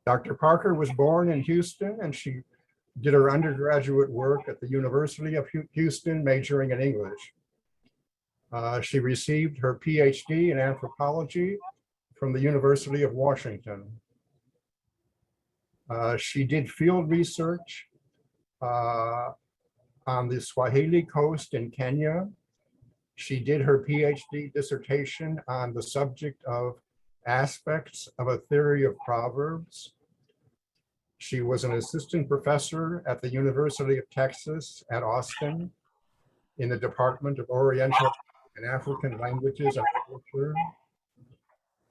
Dr. Parker was born in Houston, and she did her undergraduate work at the University of Houston, majoring in English. She received her PhD in anthropology from the University of Washington. She did field research on the Swahili coast in Kenya. She did her PhD dissertation on the subject of aspects of a theory of proverbs. She was an assistant professor at the University of Texas at Austin in the Department of Oriental and African Languages and Literature.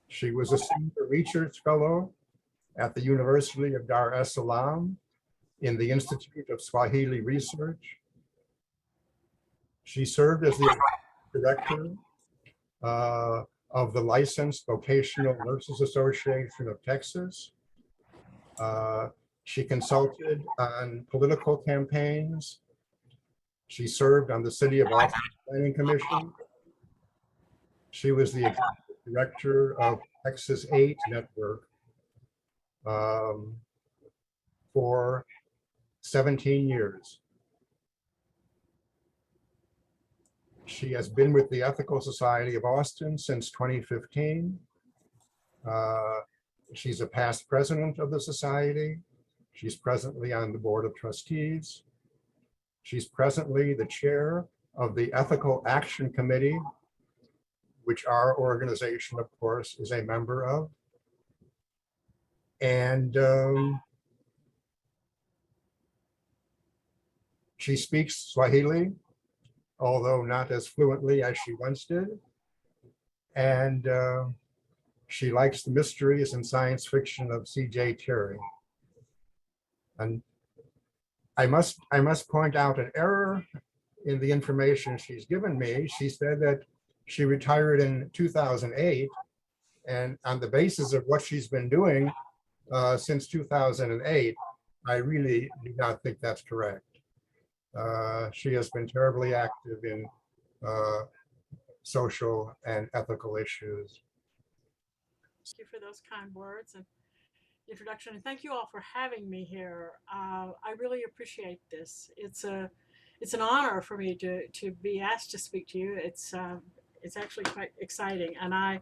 She was a senior research fellow at the University of Dar es Salaam in the Institute of Swahili Research. She served as the director of the Licensed Vocational Nurses Association of Texas. She consulted on political campaigns. She served on the City of Austin Planning Commission. She was the executive director of Texas 8 Network for 17 years. She has been with the Ethical Society of Austin since 2015. She's a past president of the society. She's presently on the board of trustees. She's presently the chair of the Ethical Action Committee, which our organization, of course, is a member of. And she speaks Swahili, although not as fluently as she once did. And she likes the mysteries and science fiction of C.J. Terry. And I must point out an error in the information she's given me. She said that she retired in 2008, and on the basis of what she's been doing since 2008, I really do not think that's correct. She has been terribly active in social and ethical issues. Thank you for those kind words and introduction, and thank you all for having me here. I really appreciate this. It's an honor for me to be asked to speak to you. It's actually quite exciting, and I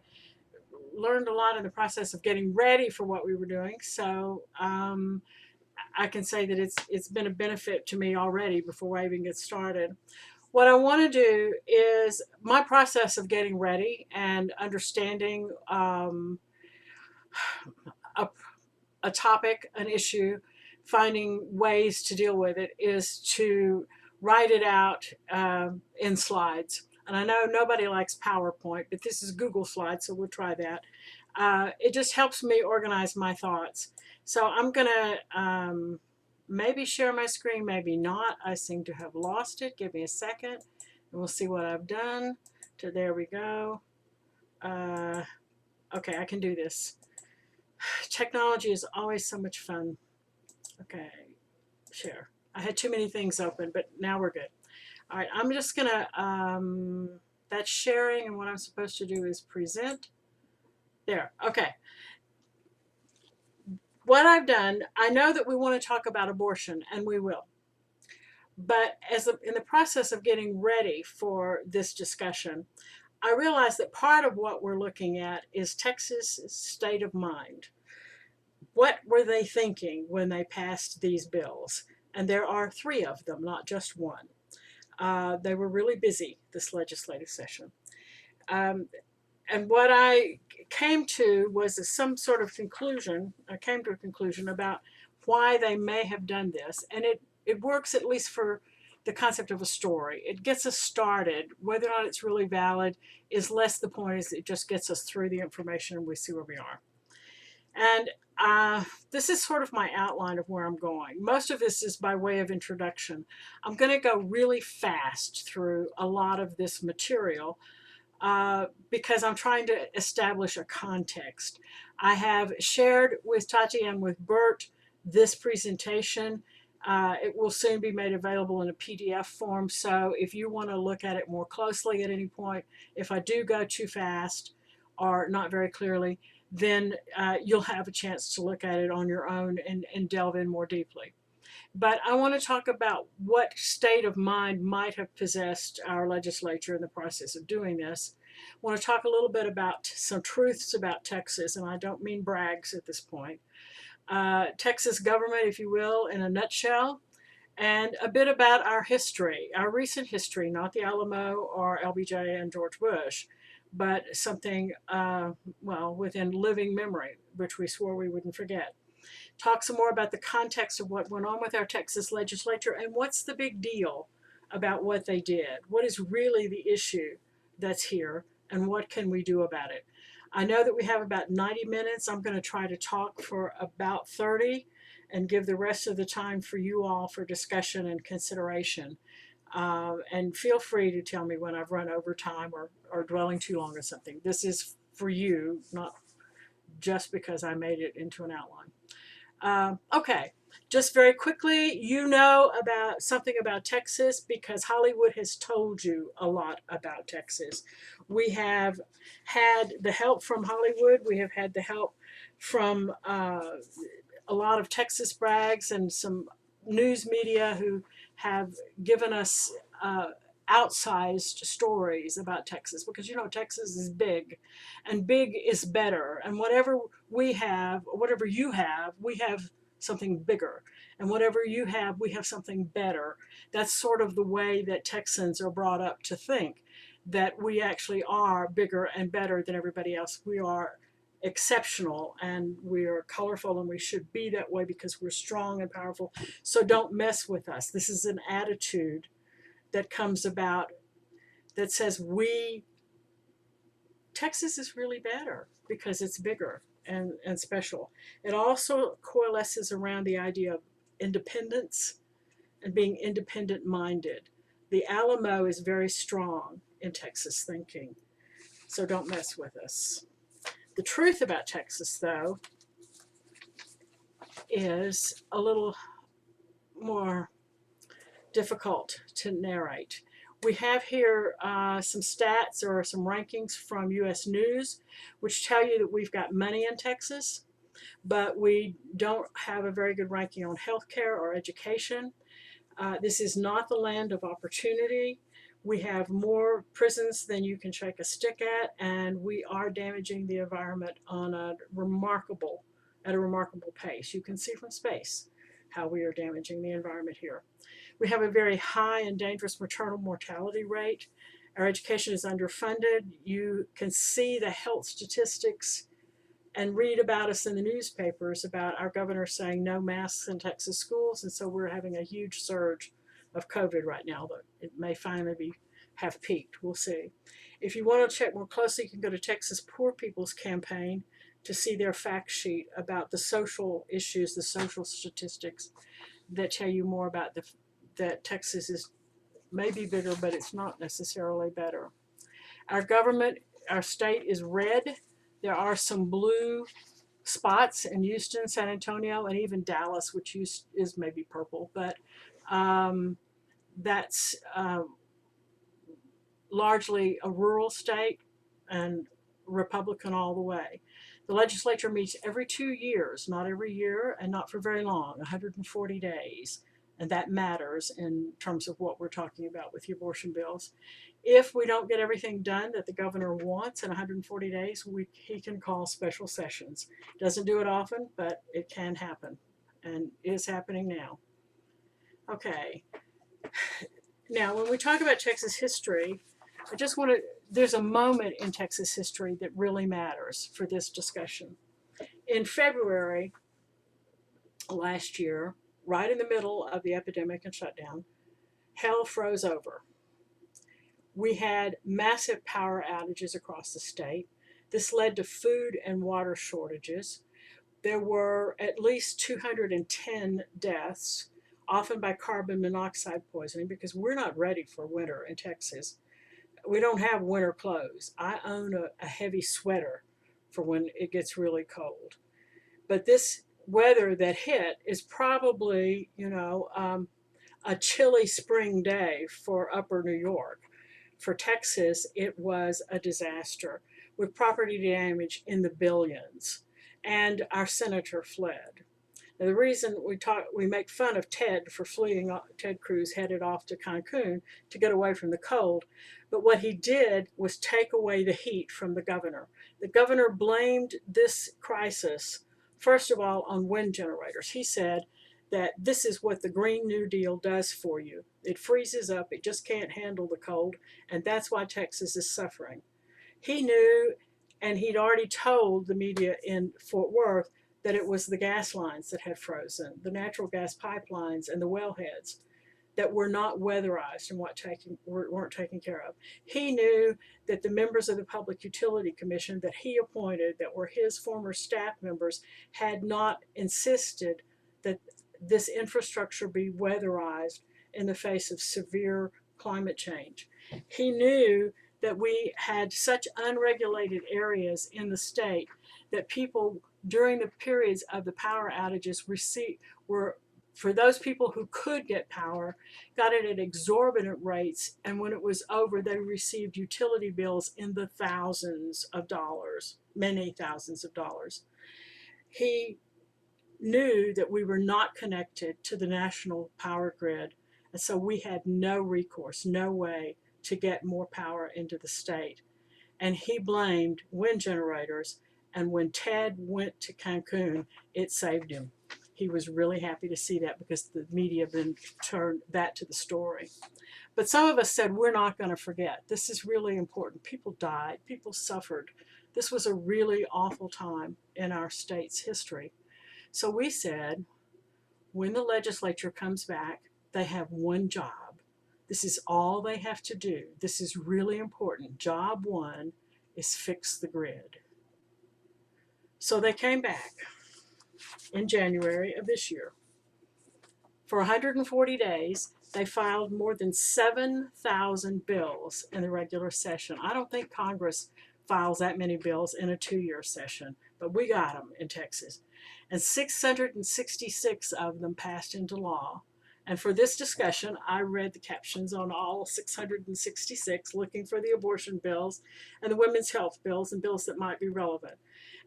learned a lot in the process of getting ready for what we were doing. So I can say that it's been a benefit to me already before I even get started. What I want to do is my process of getting ready and understanding a topic, an issue, finding ways to deal with it is to write it out in slides. And I know nobody likes PowerPoint, but this is Google Slides, so we'll try that. It just helps me organize my thoughts. So I'm going to maybe share my screen, maybe not. I seem to have lost it. Give me a second, and we'll see what I've done. There we go. Okay, I can do this. Technology is always so much fun. Okay, share. I had too many things open, but now we're good. All right, I'm just gonna, that's sharing, and what I'm supposed to do is present. There, okay. What I've done, I know that we want to talk about abortion, and we will. But in the process of getting ready for this discussion, I realized that part of what we're looking at is Texas' state of mind. What were they thinking when they passed these bills? And there are 3 of them, not just one. They were really busy this legislative session. And what I came to was some sort of conclusion. I came to a conclusion about why they may have done this. And it works at least for the concept of a story. It gets us started. Whether or not it's really valid is less the point. Is it just gets us through the information and we see where we are. And this is sort of my outline of where I'm going. Most of this is by way of introduction. I'm going to go really fast through a lot of this material because I'm trying to establish a context. I have shared with Tati and with Bert this presentation. It will soon be made available in a PDF form. So if you want to look at it more closely at any point, if I do go too fast or not very clearly, then you'll have a chance to look at it on your own and delve in more deeply. But I want to talk about what state of mind might have possessed our legislature in the process of doing this. I want to talk a little bit about some truths about Texas, and I don't mean brags at this point. Texas government, if you will, in a nutshell, and a bit about our history, our recent history, not the Alamo or LBJ and George Bush, but something, well, within living memory, which we swore we wouldn't forget. Talk some more about the context of what went on with our Texas legislature and what's the big deal about what they did. What is really the issue that's here and what can we do about it? I know that we have about 90 minutes. I'm going to try to talk for about 30 and give the rest of the time for you all for discussion and consideration. And feel free to tell me when I've run over time or dwelling too long or something. This is for you, not just because I made it into an outline. Okay, just very quickly, you know about something about Texas because Hollywood has told you a lot about Texas. We have had the help from Hollywood. We have had the help from a lot of Texas brags and some news media who have given us outsized stories about Texas because you know Texas is big and big is better, and whatever we have, whatever you have, we have something bigger, and whatever you have, we have something better. That's sort of the way that Texans are brought up to think, that we actually are bigger and better than everybody else. We are exceptional and we are colorful and we should be that way because we're strong and powerful. So don't mess with us. This is an attitude that comes about that says Texas is really better because it's bigger and special. It also coalesces around the idea of independence and being independent minded. The Alamo is very strong in Texas thinking, so don't mess with us. The truth about Texas, though, is a little more difficult to narrate. We have here some stats or some rankings from US News, which tell you that we've got money in Texas, but we don't have a very good ranking on healthcare or education. This is not the land of opportunity. We have more prisons than you can shake a stick at, and we are damaging the environment on at a remarkable pace. You can see from space how we are damaging the environment here. We have a very high and dangerous maternal mortality rate. Our education is underfunded. You can see the health statistics and read about us in the newspapers about our governor saying no masks in Texas schools, and so we're having a huge surge of COVID right now, but it may finally have peaked. We'll see. If you want to check more closely, you can go to Texas Poor People's Campaign to see their fact sheet about the social issues, the social statistics that tell you more about that Texas is maybe bigger, but it's not necessarily better. Our government, our state is red. There are some blue spots in Houston, San Antonio, and even Dallas, which is maybe purple, but that's largely a rural state and Republican all the way. The legislature meets every 2 years, not every year and not for very long, 140 days. And that matters in terms of what we're talking about with the abortion bills. If we don't get everything done that the governor wants in 140 days, he can call special sessions. Doesn't do it often, but it can happen and is happening now. Okay. Now, when we talk about Texas history, I just want to, there's a moment in Texas history that really matters for this discussion. In February last year, right in the middle of the epidemic and shutdown, hell froze over. We had massive power outages across the state. This led to food and water shortages. There were at least 210 deaths, often by carbon monoxide poisoning, because we're not ready for winter in Texas. We don't have winter clothes. I own a heavy sweater for when it gets really cold. But this weather that hit is probably, a chilly spring day for upper New York. For Texas, it was a disaster. with property damage in the billions. And our senator fled. Now, the reason we make fun of Ted for fleeing, Ted Cruz headed off to Cancun to get away from the cold, but what he did was take away the heat from the governor. The governor blamed this crisis, first of all, on wind generators. He said that this is what the Green New Deal does for you. It freezes up, it just can't handle the cold, and that's why Texas is suffering. He knew, and he'd already told the media in Fort Worth, that it was the gas lines that had frozen, the natural gas pipelines and the wellheads that were not weatherized and weren't taken care of. He knew that the members of the Public Utility Commission that he appointed, that were his former staff members, had not insisted that this infrastructure be weatherized in the face of severe climate change. He knew that we had such unregulated areas in the state that people during the periods of the power outages were, for those people who could get power, got it at exorbitant rates, and when it was over, they received utility bills in the thousands of dollars, many thousands of dollars. He knew that we were not connected to the national power grid, and so we had no recourse, no way to get more power into the state. And he blamed wind generators, and when Ted went to Cancun, it saved him. He was really happy to see that because the media then turned that to the story. But some of us said, we're not going to forget. This is really important. People died, people suffered. This was a really awful time in our state's history. So we said, when the legislature comes back, they have one job. This is all they have to do. This is really important. Job one is fix the grid. So they came back in January of this year. For 140 days, they filed more than 7,000 bills in the regular session. I don't think Congress files that many bills in a 2-year session, but we got them in Texas. And 666 of them passed into law. And for this discussion, I read the captions on all 666, looking for the abortion bills and the women's health bills and bills that might be relevant.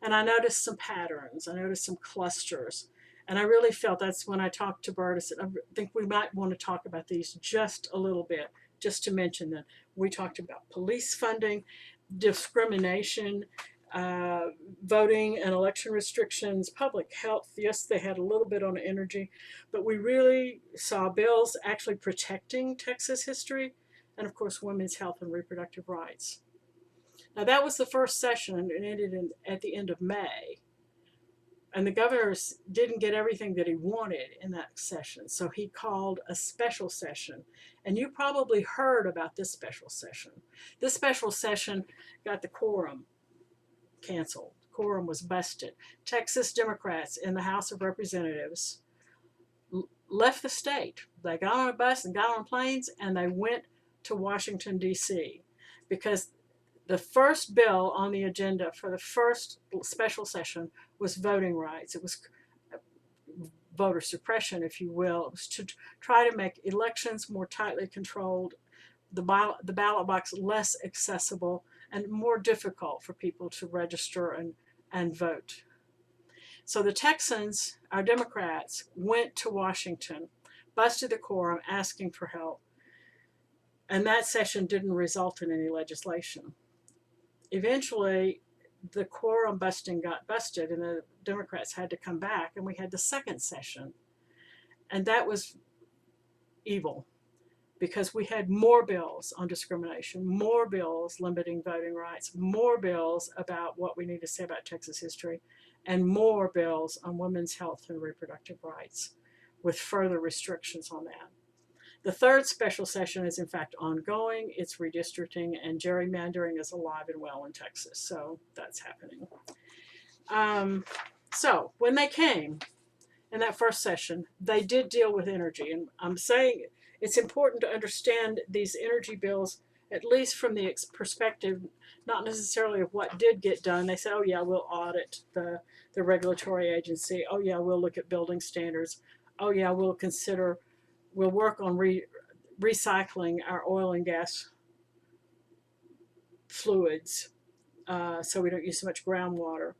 And I noticed some patterns, I noticed some clusters. And I really felt that's when I talked to Bert, I said, I think we might want to talk about these just a little bit, just to mention them. We talked about police funding, discrimination, voting and election restrictions, public health. Yes, they had a little bit on energy, but we really saw bills actually protecting Texas history and, of course, women's health and reproductive rights. Now, that was the first session and it ended at the end of May. And the governor didn't get everything that he wanted in that session, so he called a special session. And you probably heard about this special session. This special session got the quorum canceled. Quorum was busted. Texas Democrats in the House of Representatives left the state. They got on a bus and got on planes and they went to Washington, D.C. because the first bill on the agenda for the first special session was voting rights. It was voter suppression, if you will. It was to try to make elections more tightly controlled, the ballot box less accessible, and more difficult for people to register and vote. So the Texans, our Democrats, went to Washington, busted the quorum, asking for help. And that session didn't result in any legislation. Eventually, the quorum busting got busted and the Democrats had to come back and we had the second session. And that was evil because we had more bills on discrimination, more bills limiting voting rights, more bills about what we need to say about Texas history, and more bills on women's health and reproductive rights with further restrictions on that. The third special session is in fact ongoing. It's redistricting and gerrymandering is alive and well in Texas. So that's happening. So when they came in that first session, they did deal with energy. And I'm saying it's important to understand these energy bills, at least from the perspective, not necessarily of what did get done. They said, oh yeah, we'll audit the regulatory agency. Oh yeah, we'll look at building standards. Oh yeah, we'll work on recycling our oil and gas fluids. so we don't use so much groundwater.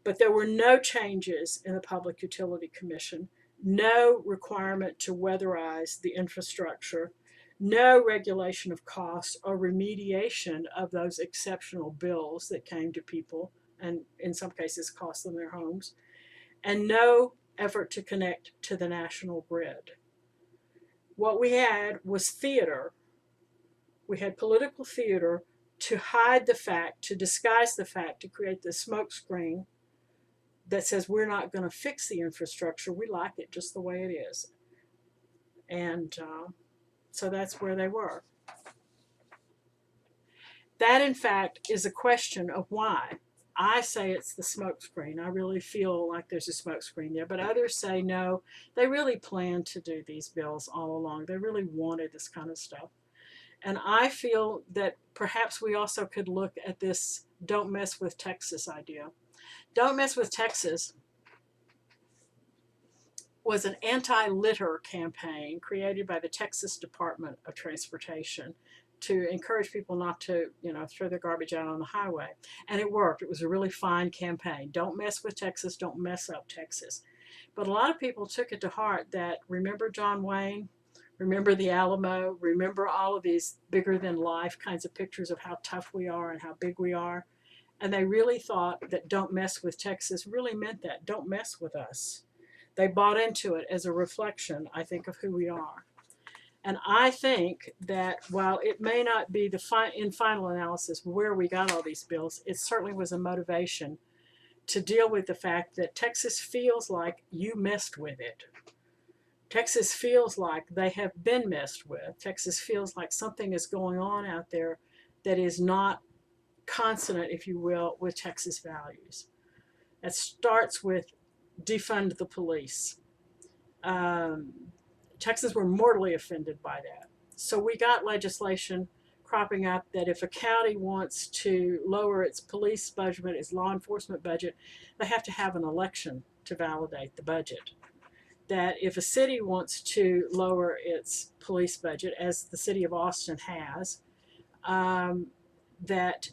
But there were no changes in the Public Utility Commission, no requirement to weatherize the infrastructure, no regulation of costs or remediation of those exceptional bills that came to people and in some cases cost them their homes, and no effort to connect to the national grid. What we had was theater. We had political theater to hide the fact, to disguise the fact, to create the smokescreen that says we're not going to fix the infrastructure. We like it just the way it is. And so that's where they were. That, in fact, is a question of why. I say it's the smokescreen. I really feel like there's a smokescreen there. But others say no, they really planned to do these bills all along. They really wanted this kind of stuff. And I feel that perhaps we also could look at this "don't mess with Texas" idea. Don't Mess with Texas was an anti-litter campaign created by the Texas Department of Transportation to encourage people not to, throw their garbage out on the highway. And it worked. It was a really fine campaign. Don't mess with Texas. Don't mess up Texas. But a lot of people took it to heart that, remember John Wayne? Remember the Alamo? Remember all of these bigger than life kinds of pictures of how tough we are and how big we are? And they really thought that "don't mess with Texas" really meant that. Don't mess with us. They bought into it as a reflection, I think, of who we are. And I think that while it may not be in final analysis where we got all these bills, it certainly was a motivation to deal with the fact that Texas feels like you messed with it. Texas feels like they have been messed with. Texas feels like something is going on out there that is not consonant, if you will, with Texas values. It starts with defund the police. Texans were mortally offended by that. So we got legislation cropping up that if a county wants to lower its police budget, its law enforcement budget, they have to have an election to validate the budget. That if a city wants to lower its police budget, as the city of Austin has, that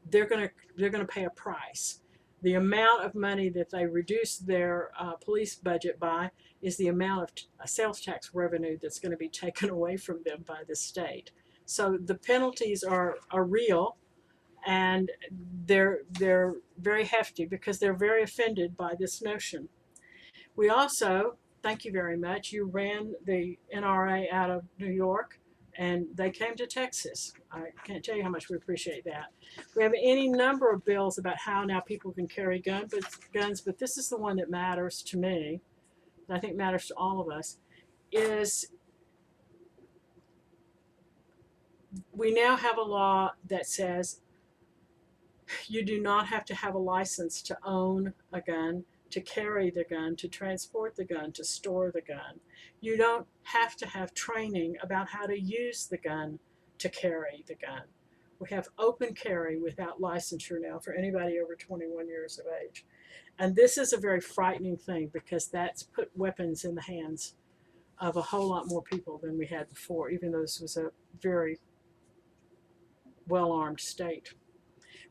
they're going to pay a price. The amount of money that they reduce their police budget by is the amount of sales tax revenue that's going to be taken away from them by the state. So the penalties are real, and they're very hefty because they're very offended by this notion. We also, thank you very much, you ran the NRA out of New York, and they came to Texas. I can't tell you how much we appreciate that. We have any number of bills about how now people can carry guns, but this is the one that matters to me, that I think matters to all of us, is we now have a law that says you do not have to have a license to own a gun, to carry the gun, to transport the gun, to store the gun. You don't have to have training about how to use the gun to carry the gun. We have open carry without licensure now for anybody over 21 years of age. And this is a very frightening thing because that's put weapons in the hands of a whole lot more people than we had before, even though this was a very well-armed state.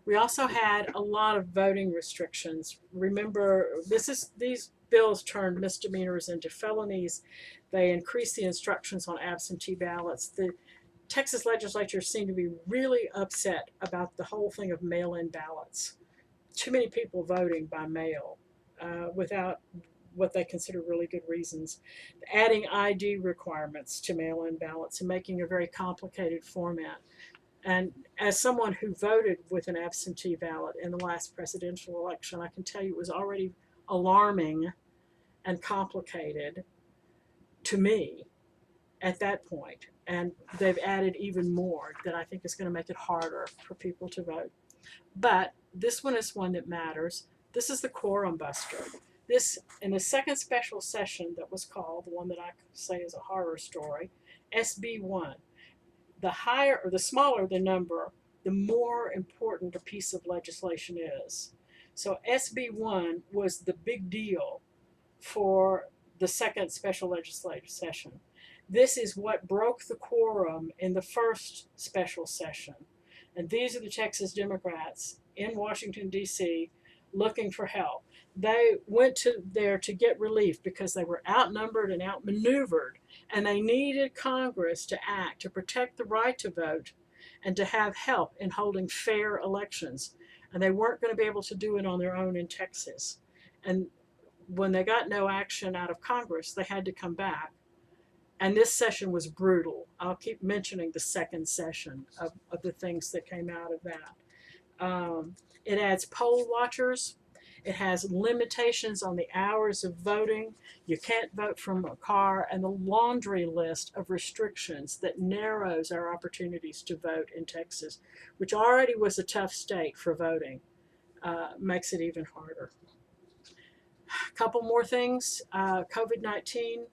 We also had a lot of voting restrictions. Remember, these bills turned misdemeanors into felonies. They increased the instructions on absentee ballots. The Texas Legislature seemed to be really upset about the whole thing of mail-in ballots. Too many people voting by mail without what they consider really good reasons. Adding ID requirements to mail-in ballots and making a very complicated format. And as someone who voted with an absentee ballot in the last presidential election, I can tell you it was already alarming and complicated to me at that point. And they've added even more that I think is going to make it harder for people to vote. But this one is one that matters. This is the Quorum Buster. This, in the second special session that was called, the one that I say is a horror story, SB 1. The higher or the smaller the number, the more important a piece of legislation is. So SB 1 was the big deal for the second special legislative session. This is what broke the quorum in the first special session. And these are the Texas Democrats in Washington, D.C., looking for help. They went there to get relief because they were outnumbered and outmaneuvered, and they needed Congress to act to protect the right to vote and to have help in holding fair elections. And they weren't going to be able to do it on their own in Texas. And when they got no action out of Congress, they had to come back. And this session was brutal. I'll keep mentioning the second session of the things that came out of that. It adds poll watchers. It has limitations on the hours of voting. You can't vote from a car, and the laundry list of restrictions that narrows our opportunities to vote in Texas, which already was a tough state for voting, makes it even harder. A couple more things. COVID-19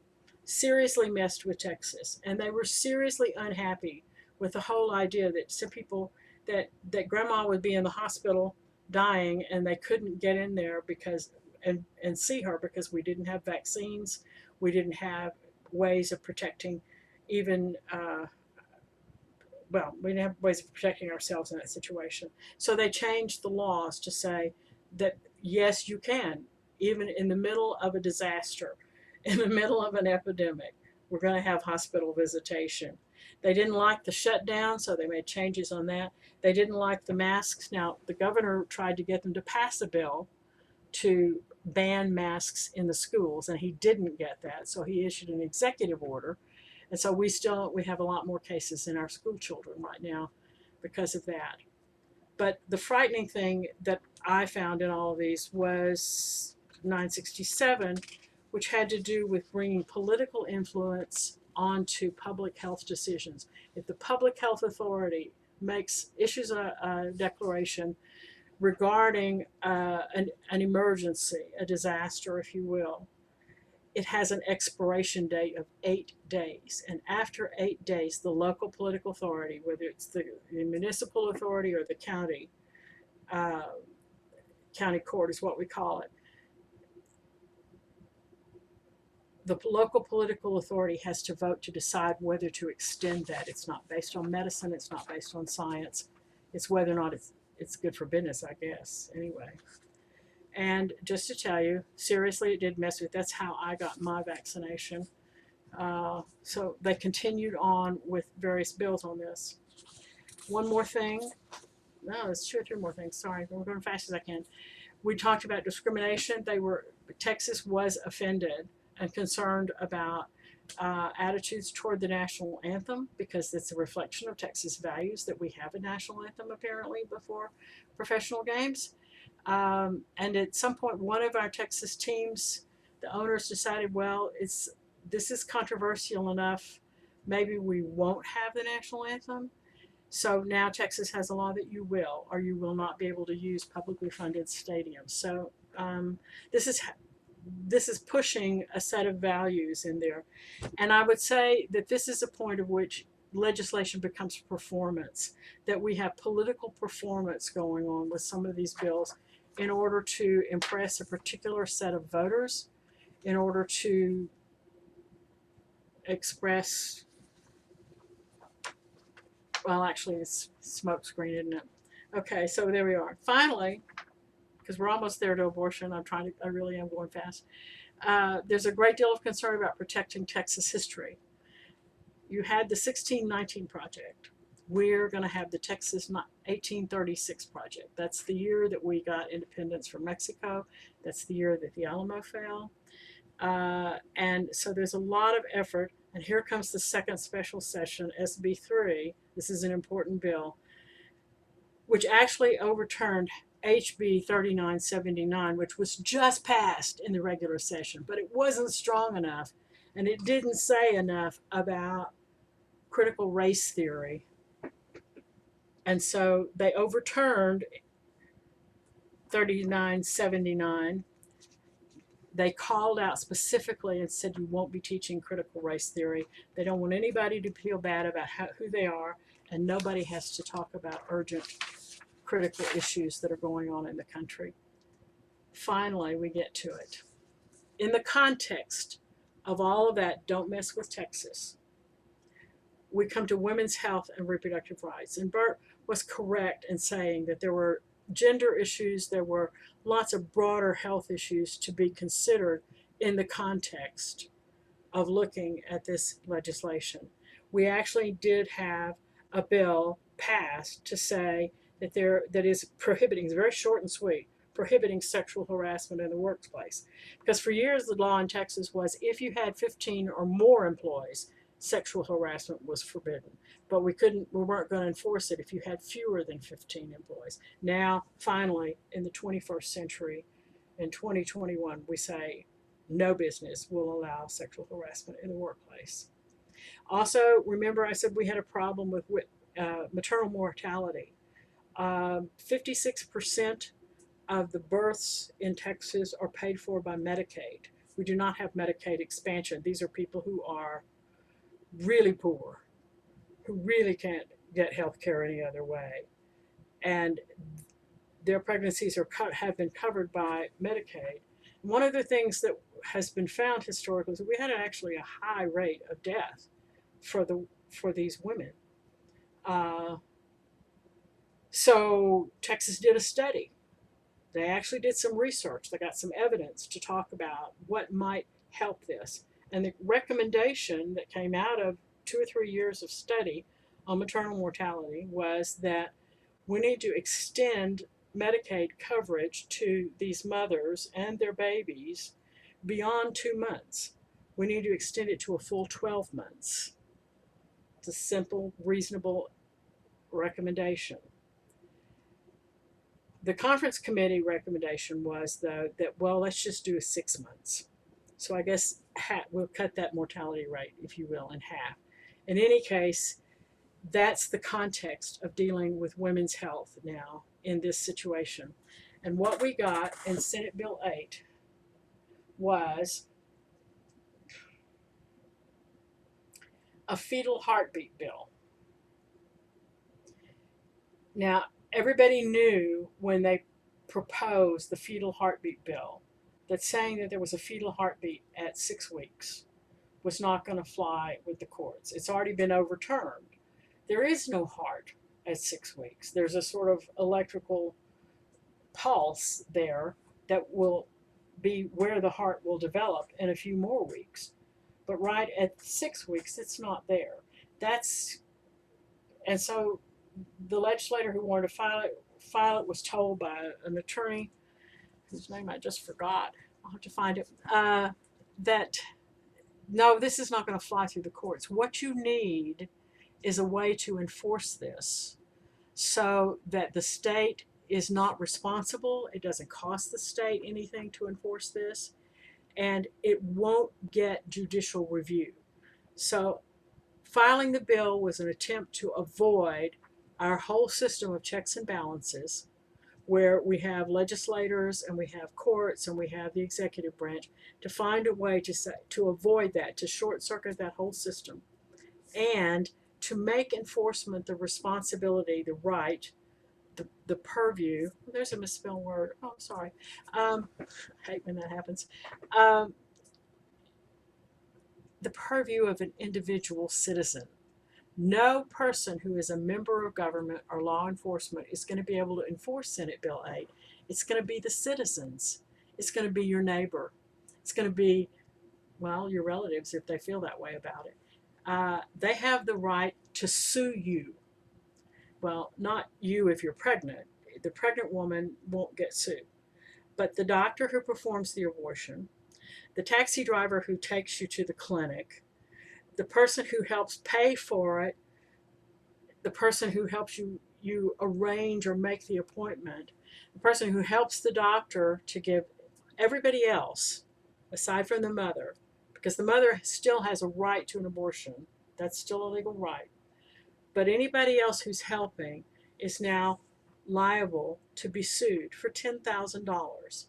seriously messed with Texas, and they were seriously unhappy with the whole idea that some people, that grandma would be in the hospital dying and they couldn't get in there because and see her because we didn't have vaccines, we didn't have ways of protecting even we didn't have ways of protecting ourselves in that situation. So they changed the laws to say that yes, you can, even in the middle of a disaster, in the middle of an epidemic, we're going to have hospital visitation. They didn't like the shutdown, so they made changes on that. They didn't like the masks. Now, the governor tried to get them to pass a bill to ban masks in the schools, and he didn't get that, so he issued an executive order. And so we have a lot more cases in our school children right now because of that. But the frightening thing that I found in all of these was 967, which had to do with bringing political influence onto public health decisions. If the public health authority issues a declaration regarding an emergency, a disaster, if you will, it has an expiration date of 8 days. And after 8 days, the local political authority, whether it's the municipal authority or the county court is what we call it, the local political authority has to vote to decide whether to extend that. It's not based on medicine. It's not based on science. It's whether or not it's good for business, I guess, anyway. And just to tell you, seriously, it did mess with. That's how I got my vaccination. So they continued on with various bills on this. One more thing. No, there's 2 or 3 more things. Sorry, I'm going as fast as I can. We talked about discrimination. Texas was offended and concerned about attitudes toward the national anthem because it's a reflection of Texas values that we have a national anthem apparently before professional games. And at some point, one of our Texas teams, the owners decided, well, this is controversial enough. Maybe we won't have the national anthem. So now Texas has a law that you will, or you will not be able to use publicly funded stadiums. So this is pushing a set of values in there. And I would say that this is a point of which legislation becomes performance, that we have political performance going on with some of these bills in order to impress a particular set of voters, in order to express, well, actually it's smoke screen, isn't it? Okay, so there we are. Finally, because we're almost there to abortion, I really am going fast. There's a great deal of concern about protecting Texas history. You had the 1619 Project. We're going to have the Texas 1836 Project. That's the year that we got independence from Mexico. That's the year that the Alamo fell. And so there's a lot of effort. And here comes the second special session, SB 3. This is an important bill, which actually overturned HB 3979, which was just passed in the regular session, but it wasn't strong enough, and it didn't say enough about critical race theory. And so they overturned 3979. They called out specifically and said you won't be teaching critical race theory. They don't want anybody to feel bad about who they are, and nobody has to talk about urgent critical issues that are going on in the country. Finally, we get to it. In the context of all of that, don't mess with Texas, we come to women's health and reproductive rights. And was correct in saying that there were gender issues, there were lots of broader health issues to be considered in the context of looking at this legislation. We actually did have a bill passed to say that is prohibiting, it's very short and sweet, prohibiting sexual harassment in the workplace. Because for years the law in Texas was if you had 15 or more employees, sexual harassment was forbidden. But we weren't going to enforce it if you had fewer than 15 employees. Now, finally, in the 21st century, in 2021, we say no business will allow sexual harassment in the workplace. Also, remember I said we had a problem with maternal mortality. 56% of the births in Texas are paid for by Medicaid. We do not have Medicaid expansion. These are people who are really poor, who really can't get health care any other way. And their pregnancies have been covered by Medicaid. One of the things that has been found historically is that we had actually a high rate of death for these women. So Texas did a study. They actually did some research. They got some evidence to talk about what might help this. And the recommendation that came out of 2 or 3 years of study on maternal mortality was that we need to extend Medicaid coverage to these mothers and their babies beyond 2 months. We need to extend it to a full 12 months. It's a simple, reasonable recommendation. The conference committee recommendation was, though, that, well, let's just do 6 months. So I guess we'll cut that mortality rate, if you will, in half. In any case, that's the context of dealing with women's health now in this situation. And what we got in Senate Bill 8 was a fetal heartbeat bill. Now, everybody knew when they proposed the fetal heartbeat bill that saying that there was a fetal heartbeat at 6 weeks was not going to fly with the courts. It's already been overturned. There is no heart at 6 weeks. There's a sort of electrical pulse there that will be where the heart will develop in a few more weeks. But right at 6 weeks, it's not there. And so the legislator who wanted to file it was told by an attorney, whose name I just forgot, I'll have to find it, that no, this is not going to fly through the courts. What you need is a way to enforce this so that the state is not responsible. It doesn't cost the state anything to enforce this, and it won't get judicial review. So filing the bill was an attempt to avoid our whole system of checks and balances, where we have legislators and we have courts and we have the executive branch, to find a way to avoid that, to short circuit that whole system, and to make enforcement the responsibility, the right, the purview. There's a misspelled word. Oh, sorry. I hate when that happens. The purview of an individual citizen. No person who is a member of government or law enforcement is going to be able to enforce Senate Bill 8. It's going to be the citizens. It's going to be your neighbor. It's going to be, well, your relatives if they feel that way about it. They have the right to sue you. Well, not you if you're pregnant. The pregnant woman won't get sued. But the doctor who performs the abortion, the taxi driver who takes you to the clinic, the person who helps pay for it, the person who helps you arrange or make the appointment, the person who helps the doctor to give everybody else, aside from the mother, because the mother still has a right to an abortion. That's still a legal right. But anybody else who's helping is now liable to be sued for $10,000.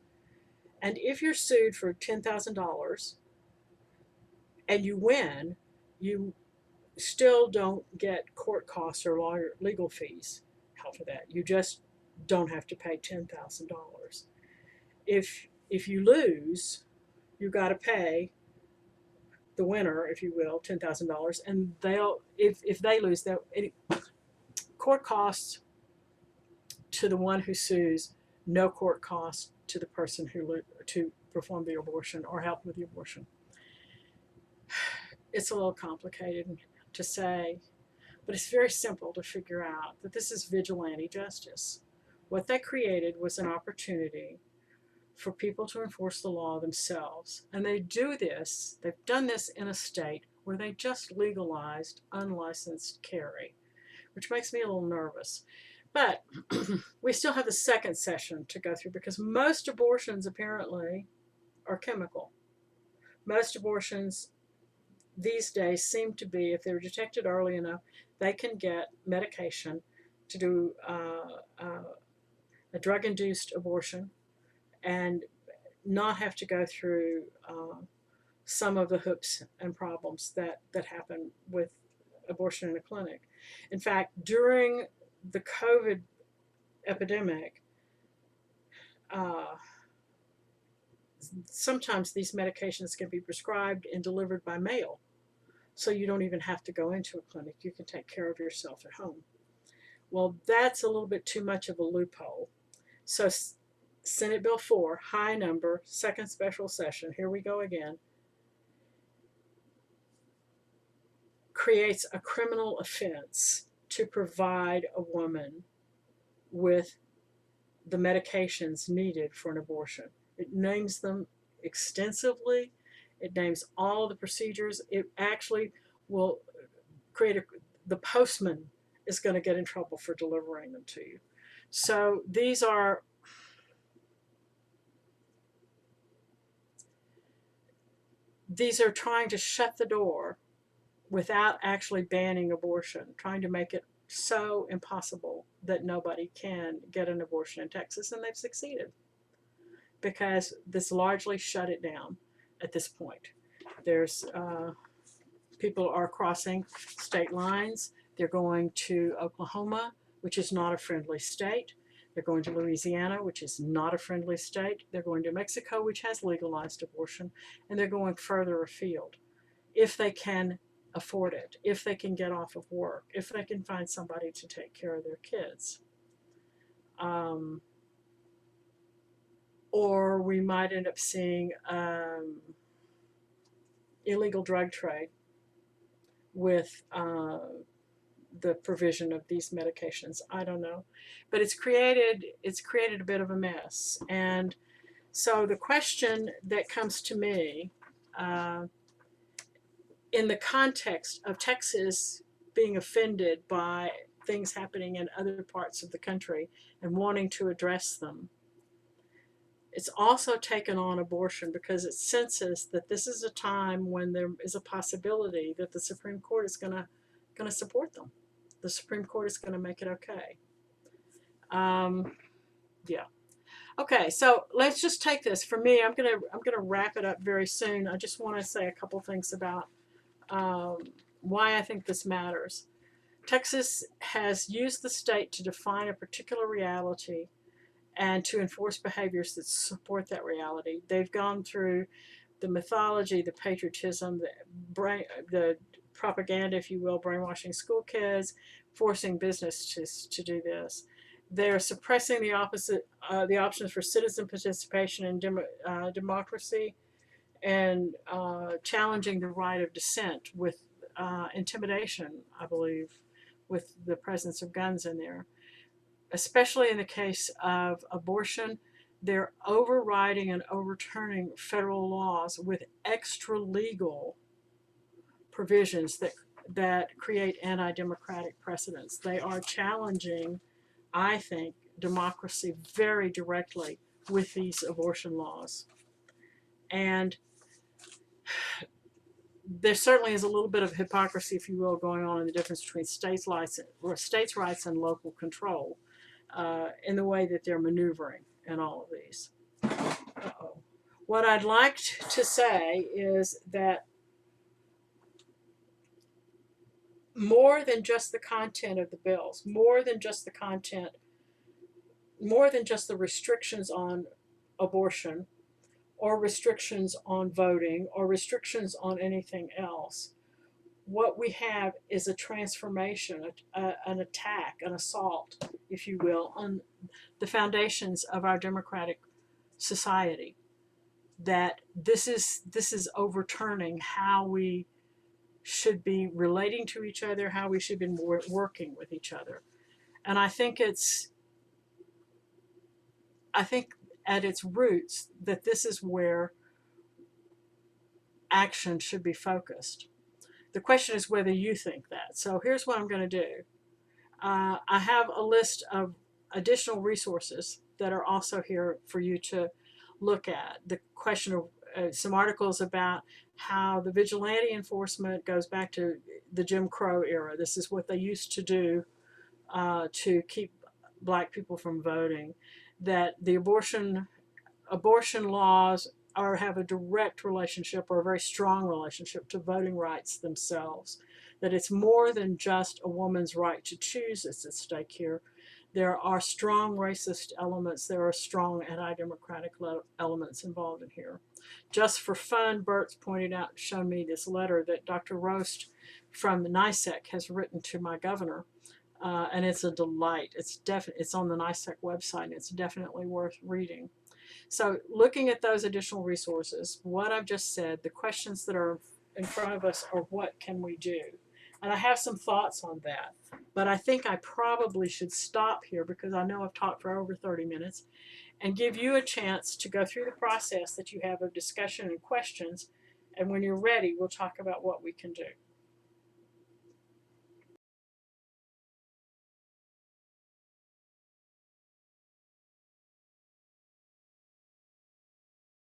And if you're sued for $10,000 and you win, you still don't get court costs or legal fees for that. You just don't have to pay $10,000. If you lose, you got to pay the winner, if you will, $10,000, and if they lose, court costs to the one who sues, no court cost to the person to perform the abortion or help with the abortion. It's a little complicated to say, but it's very simple to figure out that this is vigilante justice. What they created was an opportunity for people to enforce the law themselves. And they've done this in a state where they just legalized unlicensed carry, which makes me a little nervous. But we still have the second session to go through because most abortions apparently are chemical. Most abortions these days seem to be, if they're detected early enough, they can get medication to do a drug-induced abortion and not have to go through some of the hoops and problems that happen with abortion in a clinic. In fact, during the COVID epidemic, sometimes these medications can be prescribed and delivered by mail. So you don't even have to go into a clinic. You can take care of yourself at home. Well, that's a little bit too much of a loophole. So Senate Bill 4, high number, second special session, here we go again, creates a criminal offense to provide a woman with the medications needed for an abortion. It names them extensively. It names all the procedures. It actually will create the postman is going to get in trouble for delivering them to you. So these are trying to shut the door without actually banning abortion, trying to make it so impossible that nobody can get an abortion in Texas, and they've succeeded because this largely shut it down at this point. There's people are crossing state lines. They're going to Oklahoma, which is not a friendly state. They're going to Louisiana, which is not a friendly state. They're going to Mexico, which has legalized abortion, and they're going further afield if they can afford it, if they can get off of work, if they can find somebody to take care of their kids. Or we might end up seeing illegal drug trade with the provision of these medications. I don't know, but it's created a bit of a mess. And so the question that comes to me in the context of Texas being offended by things happening in other parts of the country and wanting to address them, it's also taken on abortion because it senses that this is a time when there is a possibility that the Supreme Court is going to support them. The Supreme Court is going to make it okay. Yeah. Okay, so let's just take this. For me, I'm gonna wrap it up very soon. I just want to say a couple things about why I think this matters. Texas has used the state to define a particular reality and to enforce behaviors that support that reality. They've gone through the mythology, the patriotism, the propaganda, if you will, brainwashing school kids, forcing business to do this. They're suppressing the options for citizen participation in democracy, and challenging the right of dissent with intimidation, I believe, with the presence of guns in there. Especially in the case of abortion, they're overriding and overturning federal laws with extra legal provisions that create anti-democratic precedents. They are challenging, I think, democracy very directly with these abortion laws. And there certainly is a little bit of hypocrisy, if you will, going on in the difference between states' rights and local control in the way that they're maneuvering in all of these. Uh-oh. What I'd like to say is that more than just the content of the bills, more than just the restrictions on abortion or restrictions on voting or restrictions on anything else, what we have is a transformation, an attack, an assault, if you will, on the foundations of our democratic society. That this is overturning how we should be relating to each other, how we should be working with each other. And I think at its roots that this is where action should be focused. The question is whether you think that. So here's what I'm going to do. I have a list of additional resources that are also here for you to look at. The question of some articles about how the vigilante enforcement goes back to the Jim Crow era. This is what they used to do to keep black people from voting. That the abortion laws have a direct relationship or a very strong relationship to voting rights themselves. That it's more than just a woman's right to choose that's at stake here. There are strong racist elements. There are strong anti-democratic elements involved in here. Just for fun, Bert's shown me this letter that Dr. Roast from the NISEC has written to my governor. And it's a delight. It's on the NISEC website, and it's definitely worth reading. So looking at those additional resources, what I've just said, the questions that are in front of us are what can we do? And I have some thoughts on that, but I think I probably should stop here because I know I've talked for over 30 minutes and give you a chance to go through the process that you have of discussion and questions. And when you're ready, we'll talk about what we can do.